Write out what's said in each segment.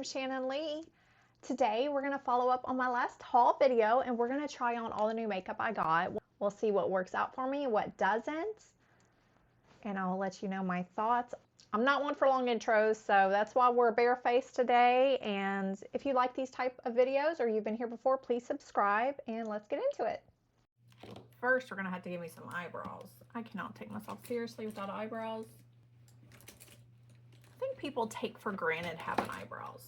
I'm Shannon Lee. Today we're going to follow up on my last haul video and we're going to try on all the new makeup I got. We'll see what works out for me, what doesn't, and I'll let you know my thoughts. I'm not one for long intros, so that's why we're barefaced today. And if you like these type of videos or you've been here before, please subscribe and let's get into it. First, we're going to have to give me some eyebrows. I cannot take myself seriously without eyebrows. I think people take for granted having eyebrows.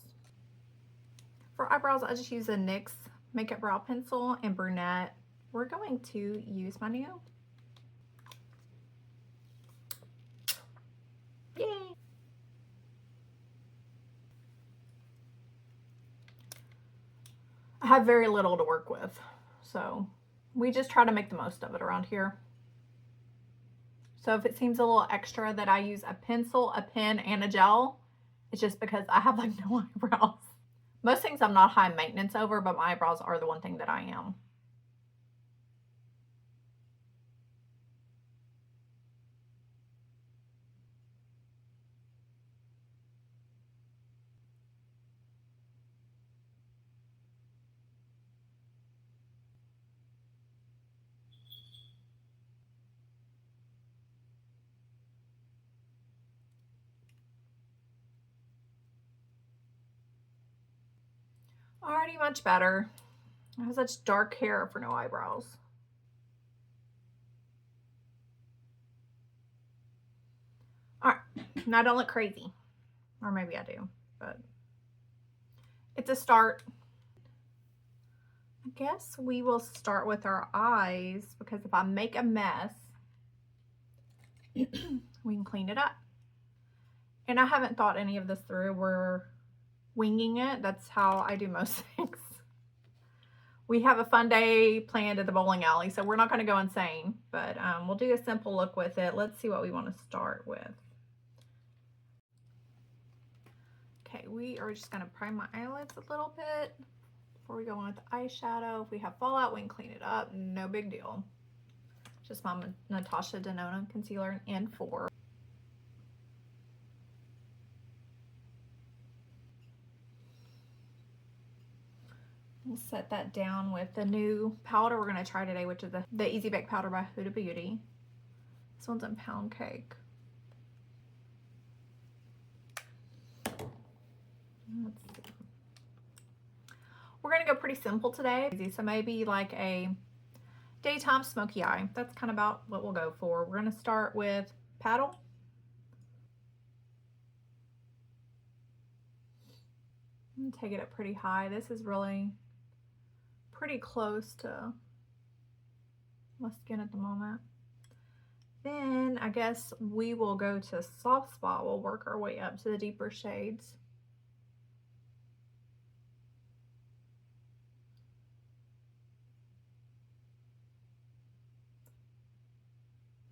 For eyebrows, I just use a NYX Makeup Brow Pencil in Brunette. We're going to use my new. Yay! I have very little to work with, so we just try to make the most of it around here. So if it seems a little extra that I use a pencil, a pen, and a gel, it's just because I have like no eyebrows. Most things I'm not high maintenance over, but my eyebrows are the one thing that I am. Already much better. I have such dark hair for no eyebrows. Alright, now I don't look crazy. Or maybe I do, but it's a start. I guess we will start with our eyes, because if I make a mess, we can clean it up. And I haven't thought any of this through. We're winging it. That's how I do most things. We have a fun day planned at the bowling alley, so we're not going to go insane, but we'll do a simple look with it. Let's see what we want to start with. Okay, we are just going to prime my eyelids a little bit before we go on with the eyeshadow. If we have fallout, we can clean it up. No big deal. Just my Natasha Denona concealer in N4. We'll set that down with the new powder we're going to try today, which is the Easy Bake Powder by Huda Beauty. This one's in Poundcake. Let's see. We're going to go pretty simple today. So maybe like a daytime smoky eye. That's kind of about what we'll go for. We're going to start with Paddle. I'm going to take it up pretty high. This is really pretty close to my skin at the moment. Then I guess we will go to soft spot. We'll work our way up to the deeper shades.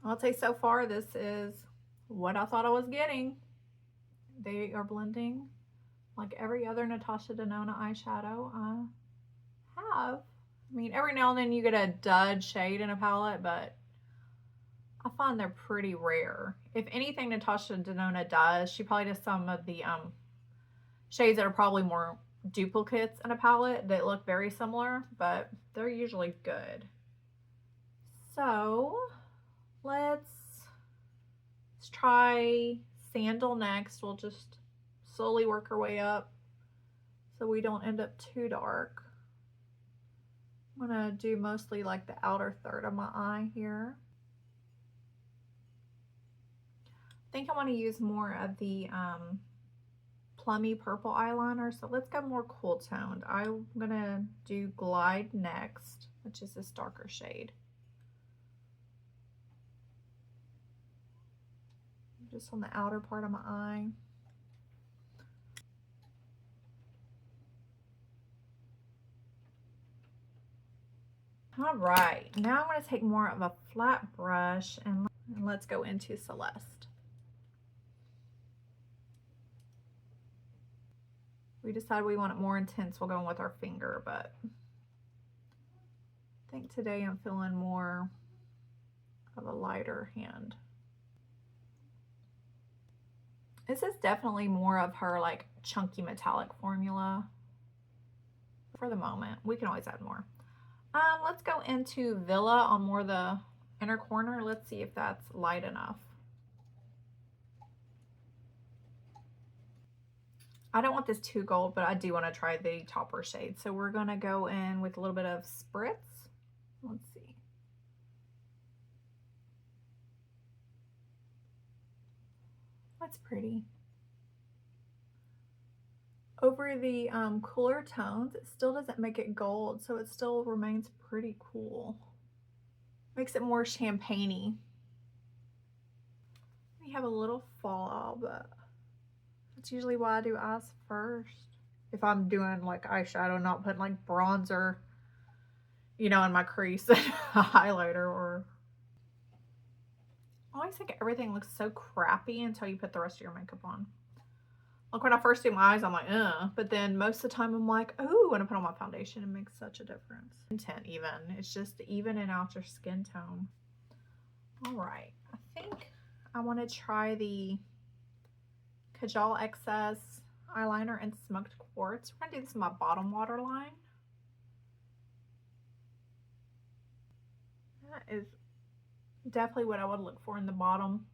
I'll say so far this is what I thought I was getting. They are blending like every other Natasha Denona eyeshadow I have. I mean, every now and then you get a dud shade in a palette, but I find they're pretty rare. If anything Natasha Denona does, she probably does some of the shades that are probably more duplicates in a palette that look very similar, but they're usually good. So let's try Sandal next. We'll just slowly work our way up so we don't end up too dark. I'm gonna do mostly like the outer third of my eye here. I think I want to use more of the plummy purple eyeliner, so let's go more cool toned. I'm gonna do Glide next, which is this darker shade. Just on the outer part of my eye. All right, now I'm going to take more of a flat brush and let's go into Celeste. We decide we want it more intense, we'll go in with our finger, but I think today I'm feeling more of a lighter hand. This is definitely more of her like chunky metallic formula for the moment. We can always add more. Let's go into Villa on more the inner corner. Let's see if that's light enough. I don't want this too gold, but I do want to try the topper shade. So we're going to go in with a little bit of Spritz. Let's see. That's pretty. Over the cooler tones, it still doesn't make it gold, so it still remains pretty cool. Makes it more champagne-y. We have a little fallout, but that's usually why I do eyes first. If I'm doing like eyeshadow, not putting like bronzer, you know, in my crease and highlighter. Or I always think everything looks so crappy until you put the rest of your makeup on. Like when I first do my eyes, I'm like, but then most of the time I'm like, oh, when I put on my foundation, it makes such a difference. Tint even, it's just to even out your skin tone. All right, I think I want to try the Kajal Excess eyeliner in Smoked Quartz. We're gonna do this in my bottom waterline. That is definitely what I would look for in the bottom.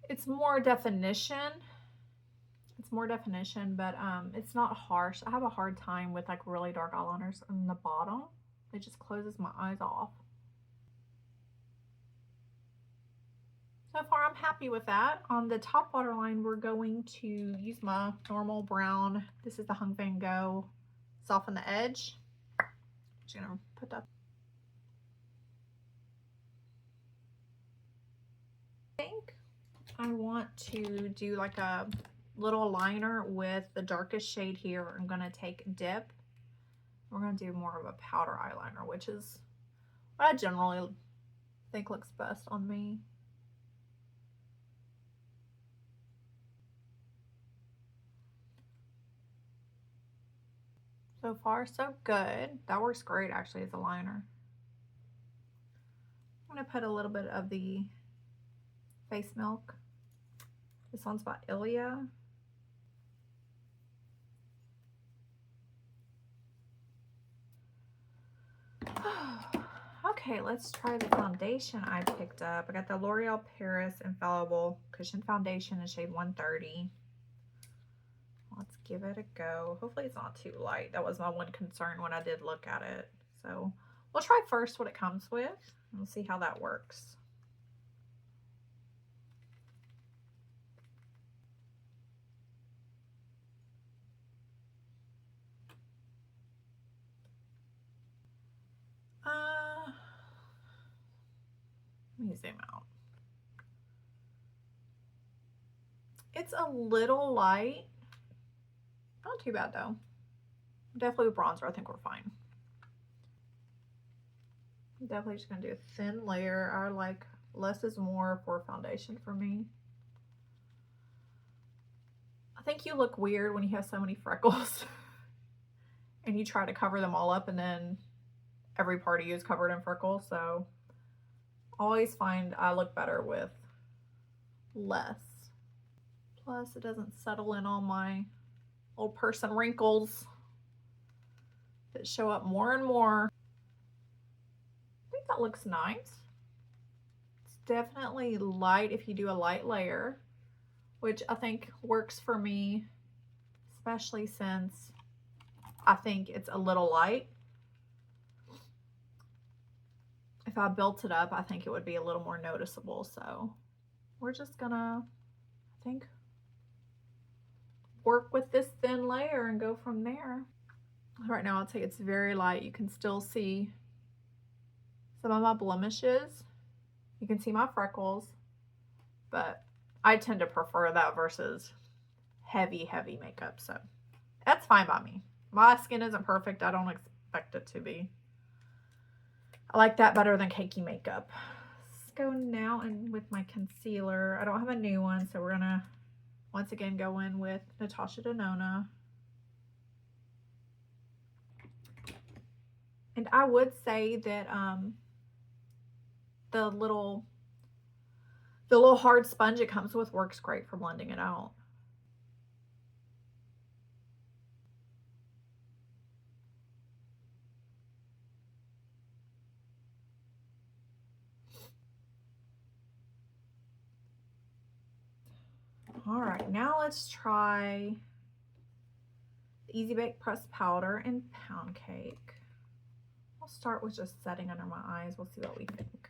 It's more definition. It's more definition, but it's not harsh. I have a hard time with like really dark eyeliners in the bottom. It just closes my eyes off. So far, I'm happy with that. On the top waterline, we're going to use my normal brown. This is the Hung Van Gogh Soften the Edge. I'm just gonna put that. I think I want to do like a little liner with the darkest shade here. I'm gonna take Dip. We're gonna do more of a powder eyeliner, which is what I generally think looks best on me. So far, so good. That works great actually as a liner. I'm gonna put a little bit of the Face Milk. This one's by Ilia. Okay, let's try the foundation I picked up. I got the L'Oreal Paris Infallible Cushion Foundation in shade 130. Let's give it a go. Hopefully it's not too light. That was my one concern when I did look at it. So we'll try first what it comes with and we'll see how that works. Let me zoom out. It's a little light. Not too bad though. Definitely with bronzer, I think we're fine. I'm definitely just gonna do a thin layer. I like less is more for foundation for me. I think you look weird when you have so many freckles and you try to cover them all up and then every part of you is covered in freckles. So always find I look better with less. Plus it doesn't settle in all my old person wrinkles that show up more and more. I think that looks nice. It's definitely light if you do a light layer, which I think works for me, especially since I think it's a little light. If I built it up, I think it would be a little more noticeable. So we're just gonna, I think, work with this thin layer and go from there. Right now, I'll tell you it's very light. You can still see some of my blemishes. You can see my freckles, but I tend to prefer that versus heavy, heavy makeup. So that's fine by me. My skin isn't perfect. I don't expect it to be. I like that better than cakey makeup. Let's go now in with my concealer. I don't have a new one, so we're gonna once again go in with Natasha Denona. And I would say that the little hard sponge it comes with works great for blending it out. All right, now let's try the Easy Bake Pressed Powder and Poundcake. I'll start with just setting under my eyes. We'll see what we think.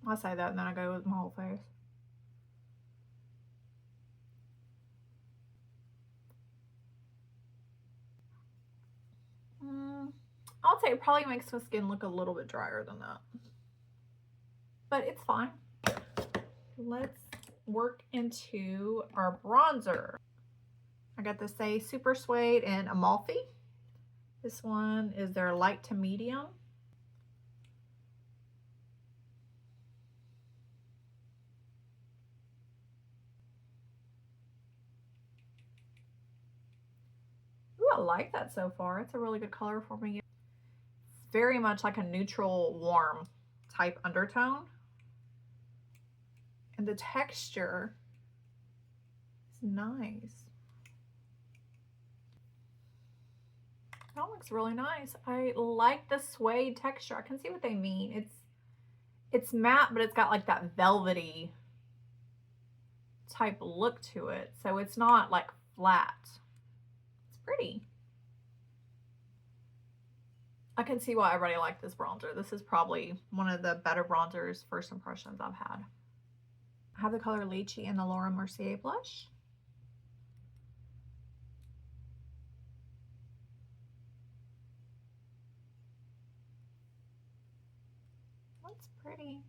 I'll say that and then I go with my whole face. I'll say it probably makes my skin look a little bit drier than that. But it's fine. Let's work into our bronzer. I got the Saie Super Suede and Almalfi. This one is their light to medium. Ooh, I like that so far. It's a really good color for me. It's very much like a neutral warm type undertone. And the texture is nice. That looks really nice. I like the suede texture. I can see what they mean. It's matte, but it's got like that velvety type look to it. So it's not like flat. It's pretty. I can see why everybody liked this bronzer. This is probably one of the better bronzers, first impressions I've had. I have the color Lychee in the Laura Mercier blush. That's pretty.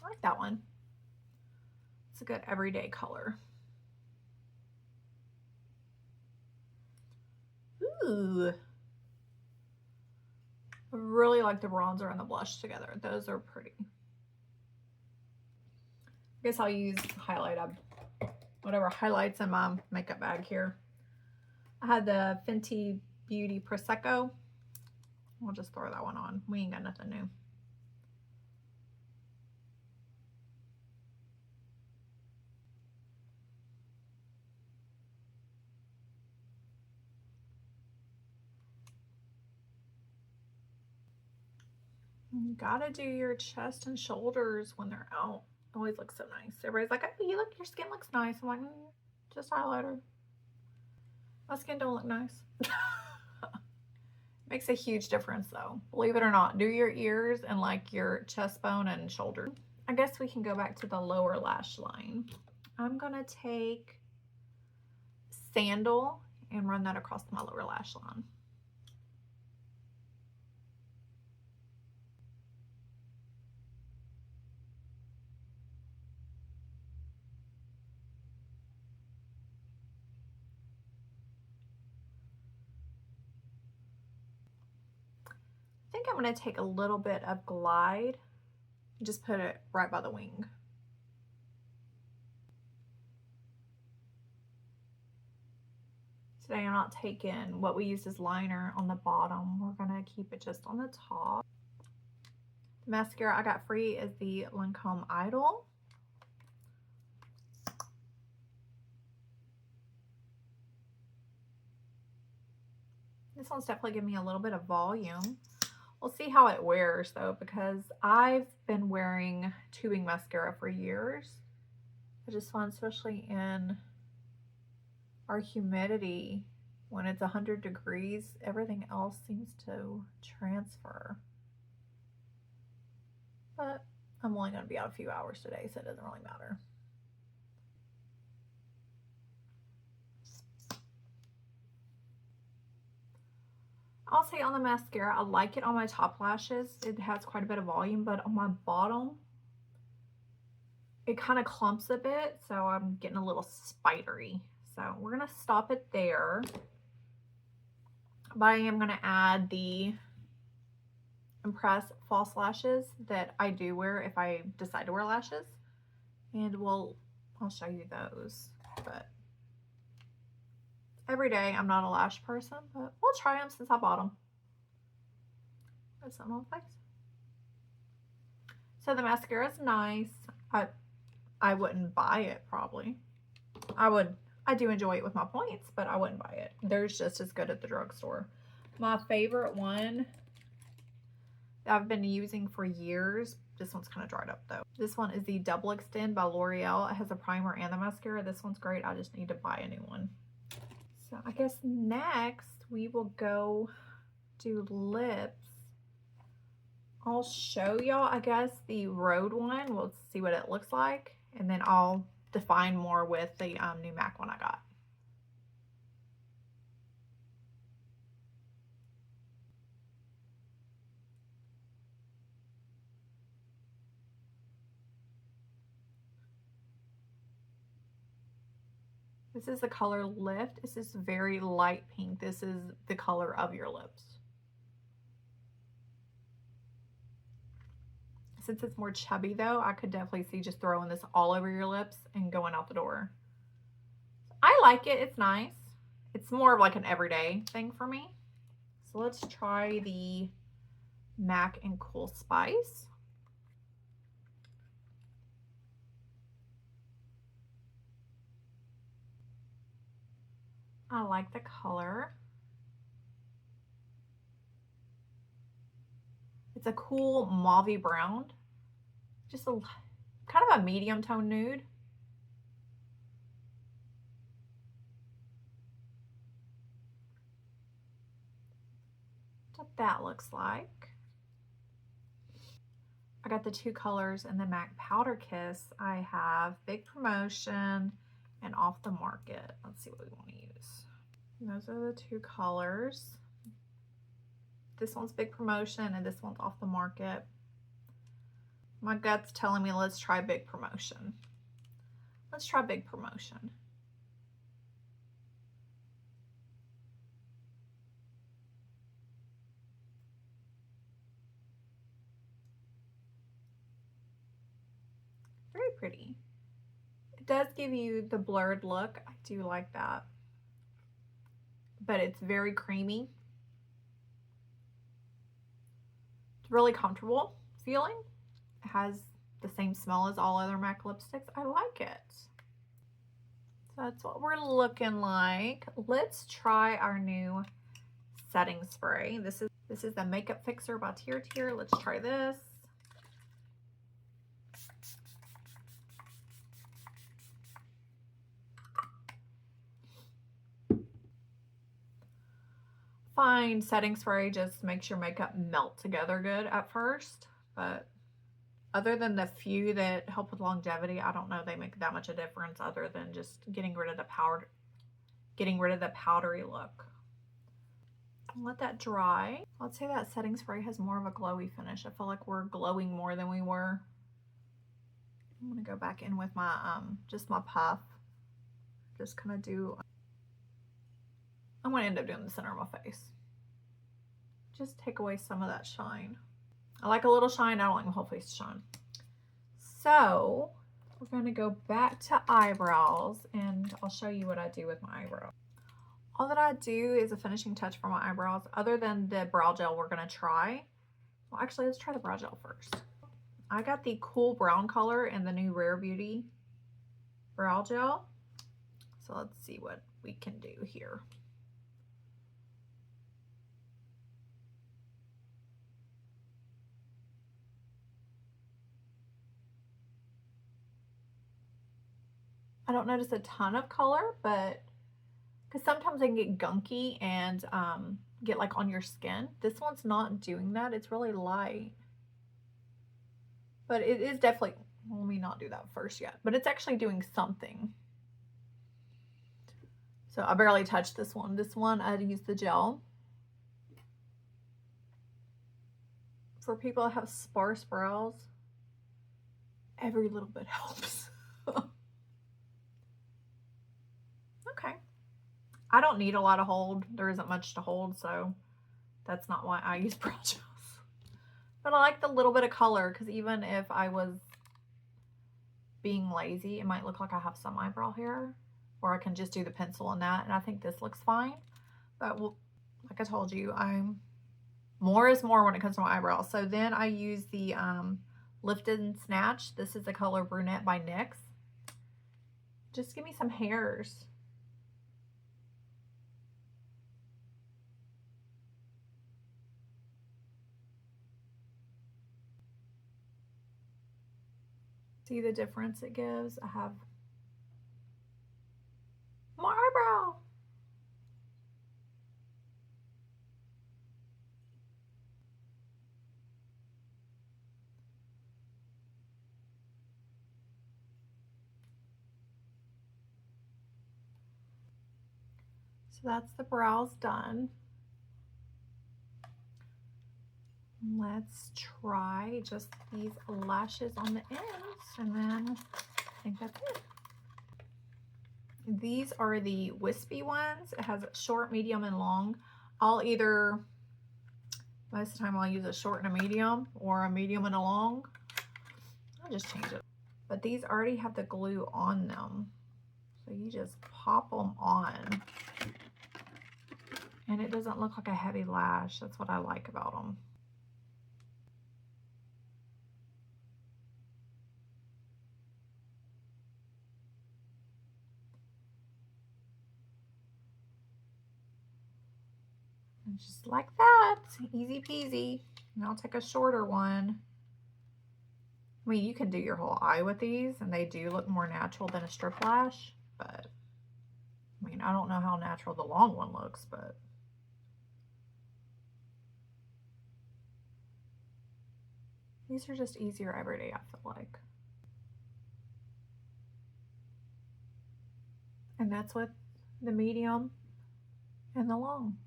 I like that one. It's a good everyday color. Ooh. I really like the bronzer and the blush together. Those are pretty. I guess I'll use highlight. Whatever highlights in my makeup bag here. I had the Fenty Beauty Prosecco. We'll just throw that one on. We ain't got nothing new. You gotta do your chest and shoulders when they're out. Always looks so nice. Everybody's like, oh, your skin looks nice. I'm like, just highlighter. My skin don't look nice. Makes a huge difference though. Believe it or not, do your ears and like your chest bone and shoulder. I guess we can go back to the lower lash line. I'm gonna take Sandal and run that across my lower lash line. I think I'm going to take a little bit of Glide and just put it right by the wing. Today I'm not taking what we used as liner on the bottom. We're going to keep it just on the top. The mascara I got free is the Lancome Idol. This one's definitely giving me a little bit of volume. We'll see how it wears though, because I've been wearing tubing mascara for years. I just find, especially in our humidity, when it's 100 degrees, everything else seems to transfer. But I'm only going to be out a few hours today, so it doesn't really matter. I'll say on the mascara, I like it on my top lashes. It has quite a bit of volume, but on my bottom, it kind of clumps a bit, so I'm getting a little spidery. So we're going to stop it there. But I am going to add the Impress false lashes that I do wear if I decide to wear lashes. And I'll show you those. But every day I'm not a lash person, but we'll try them since I bought them. Put some on my face. So the mascara is nice. I wouldn't buy it probably. I I do enjoy it with my points, but I wouldn't buy it. They're just as good at the drugstore. My favorite one that I've been using for years, this one's kind of dried up though. This one is the Double Extend by L'Oreal. It has a primer and the mascara. This one's great. I just need to buy a new one. So I guess next we will go do lips. I'll show y'all, I guess, the Rhode one. We'll see what it looks like. And then I'll define more with the new MAC one I got. This is the color Lift. This is very light pink. This is the color of your lips. Since it's more chubby though, I could definitely see just throwing this all over your lips and going out the door. I like it. It's nice. It's more of like an everyday thing for me. So let's try the MAC and Cool Spice. I like the color. It's a cool mauvey brown. Just a kind of a medium tone nude. That's what that looks like. I got the two colors in the MAC Powder Kiss. I have Big Promotion and Off the Market. Let's see what we want to use. And those are the two colors. This one's Big Promotion and this one's Off the Market. My gut's telling me let's try Big Promotion. Let's try Big Promotion. Very pretty. It does give you the blurred look. I do like that. But it's very creamy. It's really comfortable feeling. It has the same smell as all other MAC lipsticks. I like it. So that's what we're looking like. Let's try our new setting spray. This is the Makeup Fixer by Tirtir. Let's try this. Fine setting spray just makes your makeup melt together good at first, but other than the few that help with longevity, I don't know they make that much a difference other than just getting rid of the powdery look. Let that dry. I'd say that setting spray has more of a glowy finish. I feel like we're glowing more than we were. I'm gonna go back in with my just my puff. Just kind of do. I'm going to end up doing the center of my face. Just take away some of that shine. I like a little shine. I don't like my whole face to shine. So we're going to go back to eyebrows and I'll show you what I do with my eyebrows. All that I do is a finishing touch for my eyebrows other than the brow gel we're going to try. Well, actually, let's try the brow gel first. I got the cool brown color in the new Rare Beauty brow gel. So let's see what we can do here. I don't notice a ton of color, but because sometimes they can get gunky and get like on your skin. This one's not doing that. It's really light. But it is definitely, let me not do that first yet, but it's actually doing something. So I barely touched this one. This one I use the gel. For people that have sparse brows, every little bit helps. Okay. I don't need a lot of hold. There isn't much to hold, so that's not why I use brow gels. But I like the little bit of color because even if I was being lazy, it might look like I have some eyebrow hair, or I can just do the pencil on that, and I think this looks fine. But like I told you, more is more when it comes to my eyebrows. So then I use the Lift and Snatch. This is the color Brunette by NYX. Just give me some hairs. See the difference it gives? I have more eyebrow. So that's the brows done. Let's try just these lashes on the ends, and then I think that's it. These are the wispy ones. It has short, medium, and long. I'll either, most of the time I'll use a short and a medium, or a medium and a long. I'll just change it. But these already have the glue on them. So you just pop them on. And it doesn't look like a heavy lash. That's what I like about them. And just like that, easy peasy. And I'll take a shorter one. I mean, you can do your whole eye with these, and they do look more natural than a strip lash, but I mean, I don't know how natural the long one looks, but these are just easier every day, I feel like. And that's with the medium and the long.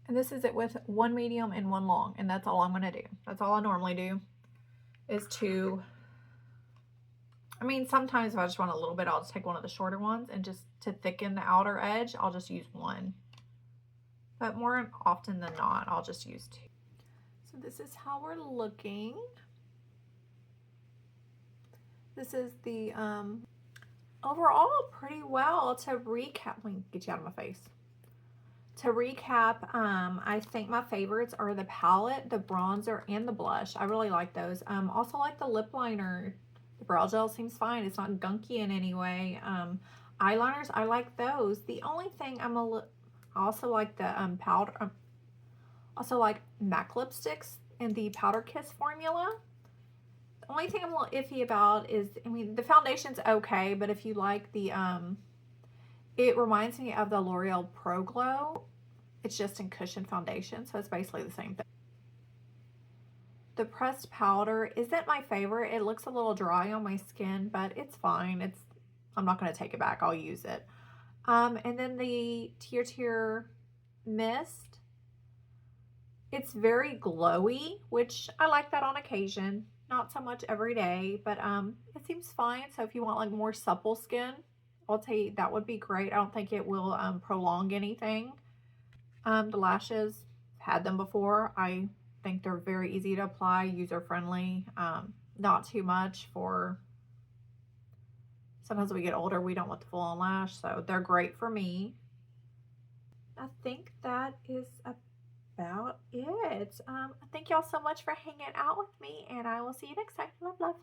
And this is it with one medium and one long, and that's all I'm going to do. That's all I normally do, is to, I mean, sometimes if I just want a little bit, I'll just take one of the shorter ones, and just to thicken the outer edge, I'll just use one. But more often than not, I'll just use two. So this is how we're looking. This is the, overall pretty well. To recap, let me get you out of my face. To recap, I think my favorites are the palette, the bronzer, and the blush. I really like those. Also like the lip liner. The brow gel seems fine. It's not gunky in any way. Eyeliners, I like those. The only thing I also like the powder. Also like MAC lipsticks in the Powder Kiss formula. The only thing I'm a little iffy about is, I mean, the foundation's okay, but if you like the, it reminds me of the L'Oreal Pro Glow. It's just in cushion foundation, so it's basically the same thing. The pressed powder isn't my favorite. It looks a little dry on my skin, but it's fine. I'm not going to take it back. I'll use it. And then the Tirtir mist. It's very glowy, which I like that on occasion. Not so much every day, but it seems fine. So if you want like more supple skin, I'll tell you that would be great. I don't think it will prolong anything. The lashes, had them before. I think they're very easy to apply, user-friendly, not too much for, sometimes we get older, we don't want the full-on lash, so they're great for me. I think that is about it. Thank y'all so much for hanging out with me, and I will see you next time. Love, love.